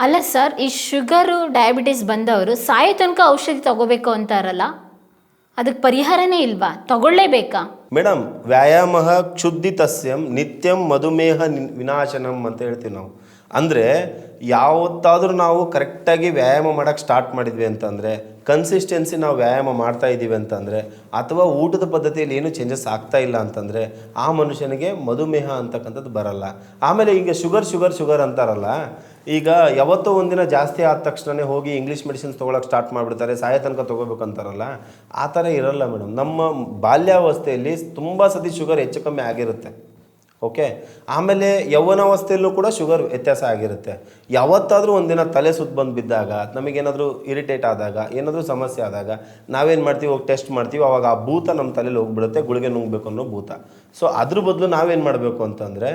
ಅಲ್ಲ ಸರ್, ಈ sugar diabetes ಬಂದವರು ಸಾಯೋ ತನಕ ಔಷಧಿ ತಗೋಬೇಕು ಅಂತಾರಲ್ಲ, ಅದಕ್ಕೆ ಪರಿಹಾರನೇ ಇಲ್ವಾ? ತಗೊಳ್ಳೇಬೇಕಾ? ಮೇಡಮ್, ವ್ಯಾಯಾಮ ಕ್ಷುದ್ಧಿತಸ್ಯಂ ನಿತ್ಯಂ ಮಧುಮೇಹ ವಿನಾಶನಂ ಅಂತ ಹೇಳ್ತೀವಿ ನಾವು. ಅಂದರೆ ಯಾವತ್ತಾದರೂ ನಾವು ಕರೆಕ್ಟಾಗಿ ವ್ಯಾಯಾಮ ಮಾಡೋಕ್ಕೆ ಸ್ಟಾರ್ಟ್ ಮಾಡಿದ್ವಿ ಅಂತಂದರೆ, ಕನ್ಸಿಸ್ಟೆನ್ಸಿ ನಾವು ವ್ಯಾಯಾಮ ಮಾಡ್ತಾ ಇದ್ದೀವಿ ಅಂತಂದರೆ, ಅಥವಾ ಊಟದ ಪದ್ಧತಿಯಲ್ಲಿ ಏನೂ ಚೇಂಜಸ್ ಆಗ್ತಾ ಇಲ್ಲ ಅಂತಂದರೆ ಆ ಮನುಷ್ಯನಿಗೆ ಮಧುಮೇಹ ಅಂತಕ್ಕಂಥದ್ದು ಬರಲ್ಲ. ಆಮೇಲೆ ಈಗ ಶುಗರ್ ಅಂತಾರಲ್ಲ, ಈಗ ಯಾವತ್ತೋ ಒಂದಿನ ಜಾಸ್ತಿ ಆದ ತಕ್ಷಣವೇ ಹೋಗಿ ಇಂಗ್ಲೀಷ್ ಮೆಡಿಸಿನ್ಸ್ ತೊಗೊಳಕ್ಕೆ ಸ್ಟಾರ್ಟ್ ಮಾಡಿಬಿಡ್ತಾರೆ, ಸಾಯೋ ತನಕ ತೊಗೋಬೇಕಂತಾರಲ್ಲ, ಆ ಥರ ಇರಲ್ಲ ಮೇಡಮ್. ನಮ್ಮ ಬಾಲ್ಯಾವಸ್ಥೆಯಲ್ಲಿ ತುಂಬ ಸತಿ ಶುಗರ್ ಹೆಚ್ಚು ಕಮ್ಮಿ ಆಗಿರುತ್ತೆ. ಓಕೆ, ಆಮೇಲೆ ಯೌವನಾವಸ್ಥೆಯಲ್ಲೂ ಕೂಡ ಶುಗರ್ ವ್ಯತ್ಯಾಸ ಆಗಿರುತ್ತೆ. ಯಾವತ್ತಾದರೂ ಒಂದಿನ ತಲೆ ಸುತ್ತ ಬಂದು ಬಿದ್ದಾಗ, ನಮಗೇನಾದರೂ ಇರಿಟೇಟ್ ಆದಾಗ, ಏನಾದರೂ ಸಮಸ್ಯೆ ಆದಾಗ ನಾವೇನು ಮಾಡ್ತೀವಿ, ಹೋಗಿ ಟೆಸ್ಟ್ ಮಾಡ್ತೀವಿ. ಆವಾಗ ಆ ಭೂತ ನಮ್ಮ ತಲೆಯಲ್ಲಿ ಹೋಗ್ಬಿಡುತ್ತೆ, ಗುಳಿಗೆ ನುಂಗಬೇಕು ಅನ್ನೋ ಭೂತ. ಸೊ ಅದ್ರ ಬದಲು ನಾವೇನು ಮಾಡಬೇಕು ಅಂತಂದರೆ,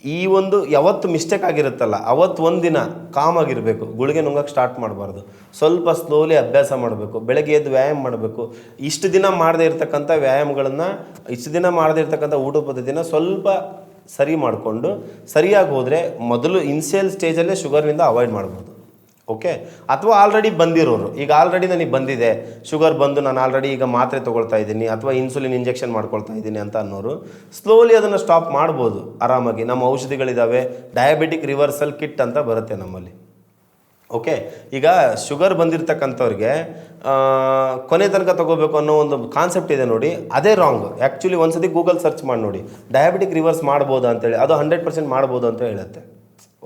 ಈ ಒಂದು ಯಾವತ್ತು ಮಿಸ್ಟೇಕ್ ಆಗಿರುತ್ತಲ್ಲ ಅವತ್ತು ಒಂದಿನ ಕಾಮಾಗಿರಬೇಕು, ಗುಳಿಗೆ ನುಂಗಕ್ಕೆ ಸ್ಟಾರ್ಟ್ ಮಾಡಬಾರ್ದು. ಸ್ವಲ್ಪ ಸ್ಲೋಲಿ ಅಭ್ಯಾಸ ಮಾಡಬೇಕು, ಬೆಳಗ್ಗೆ ಎದ್ದು ವ್ಯಾಯಾಮ ಮಾಡಬೇಕು. ಇಷ್ಟು ದಿನ ಮಾಡದೇ ಇರ್ತಕ್ಕಂಥ ವ್ಯಾಯಾಮಗಳನ್ನು, ಇಷ್ಟು ದಿನ ಮಾಡದೇ ಇರ್ತಕ್ಕಂಥ ಊಟ ಪದ್ಧತಿನ ಸ್ವಲ್ಪ ಸರಿ ಮಾಡಿಕೊಂಡು ಸರಿಯಾಗಿ ಹೋದರೆ ಮೊದಲು ಇನ್ಸಿಯಲ್ ಸ್ಟೇಜಲ್ಲೇ ಶುಗರ್ನಿಂದ ಅವಾಯ್ಡ್ ಮಾಡ್ಬೋದು. ಓಕೆ, ಅಥವಾ ಆಲ್ರೆಡಿ ಬಂದಿರೋರು, ಈಗ ಆಲ್ರೆಡಿ ನನಗೆ ಬಂದಿದೆ ಶುಗರ್ ಬಂದು, ನಾನು ಆಲ್ರೆಡಿ ಈಗ ಮಾತ್ರೆ ತೊಗೊಳ್ತಾ ಇದ್ದೀನಿ ಅಥವಾ ಇನ್ಸುಲಿನ್ ಇಂಜೆಕ್ಷನ್ ಮಾಡ್ಕೊಳ್ತಾ ಇದ್ದೀನಿ ಅಂತ ಅನ್ನೋರು ಸ್ಲೋಲಿ ಅದನ್ನು ಸ್ಟಾಪ್ ಮಾಡ್ಬೋದು ಆರಾಮಾಗಿ. ನಮ್ಮ ಔಷಧಿಗಳಿದ್ದಾವೆ, ಡಯಾಬಿಟಿಕ್ ರಿವರ್ಸಲ್ ಕಿಟ್ ಅಂತ ಬರುತ್ತೆ ನಮ್ಮಲ್ಲಿ. ಓಕೆ, ಈಗ ಶುಗರ್ ಬಂದಿರತಕ್ಕಂಥವ್ರಿಗೆ ಕೊನೆ ತನಕ ತೊಗೋಬೇಕು ಅನ್ನೋ ಒಂದು ಕಾನ್ಸೆಪ್ಟ್ ಇದೆ ನೋಡಿ, ಅದೇ ರಾಂಗ್. ಆ್ಯಕ್ಚುಲಿ ಒಂದ್ಸತಿ ಗೂಗಲ್ ಸರ್ಚ್ ಮಾಡಿ ನೋಡಿ, ಡಯಾಬಿಟಿಕ್ ರಿವರ್ಸ್ ಮಾಡ್ಬೋದು ಅಂತೇಳಿ, ಅದು 100% ಮಾಡ್ಬೋದು ಅಂತ ಹೇಳುತ್ತೆ.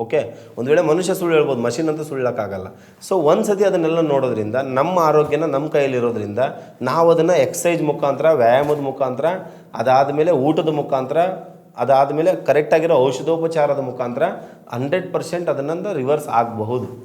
ಓಕೆ, ಒಂದು ವೇಳೆ ಮನುಷ್ಯ ಸುಳ್ಳು ಹೇಳ್ಬೋದು, ಮಷಿನ್ ಅಂತ ಸುಳ್ಳಕ್ಕಾಗಲ್ಲ. ಸೊ ಒಂದು ಸತಿ ಅದನ್ನೆಲ್ಲ ನೋಡೋದ್ರಿಂದ ನಮ್ಮ ಆರೋಗ್ಯನ ನಮ್ಮ ಕೈಯಲ್ಲಿರೋದ್ರಿಂದ ನಾವು ಅದನ್ನು ಎಕ್ಸಸೈಜ್ ಮುಖಾಂತರ, ವ್ಯಾಯಾಮದ ಮುಖಾಂತರ, ಅದಾದಮೇಲೆ ಊಟದ ಮುಖಾಂತರ, ಅದಾದಮೇಲೆ ಕರೆಕ್ಟಾಗಿರೋ ಔಷಧೋಪಚಾರದ ಮುಖಾಂತರ 100% ಅದನ್ನು ರಿವರ್ಸ್ ಆಗಬಹುದು.